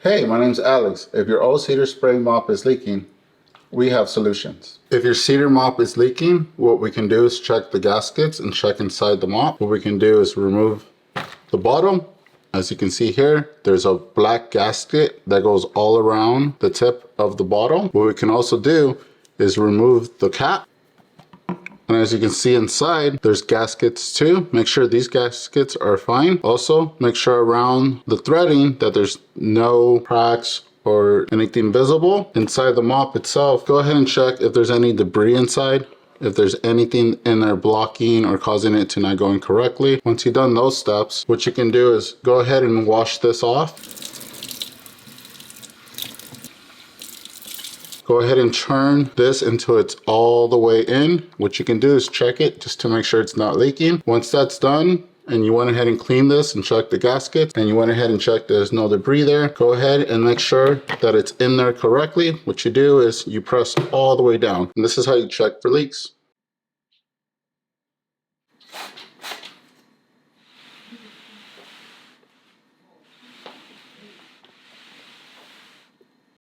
Hey, my name's Alex. If your O-Cedar spray mop is leaking, we have solutions. If your cedar mop is leaking, what we can do is check the gaskets and check inside the mop. What we can do is remove the bottom. As you can see here, there's a black gasket that goes all around the tip of the bottle. What we can also do is remove the cap. And as you can see inside, there's gaskets too. Make sure these gaskets are fine. Also, make sure around the threading that there's no cracks or anything visible. Inside the mop itself, go ahead and check if there's any debris inside, if there's anything in there blocking or causing it to not going correctly. Once you've done those steps, what you can do is go ahead and wash this off. Go ahead and turn this until it's all the way in. What you can do is check it just to make sure it's not leaking. Once that's done, and you went ahead and cleaned this and checked the gasket, and you went ahead and checked there's no debris there, go ahead and make sure that it's in there correctly. What you do is you press all the way down. And this is how you check for leaks.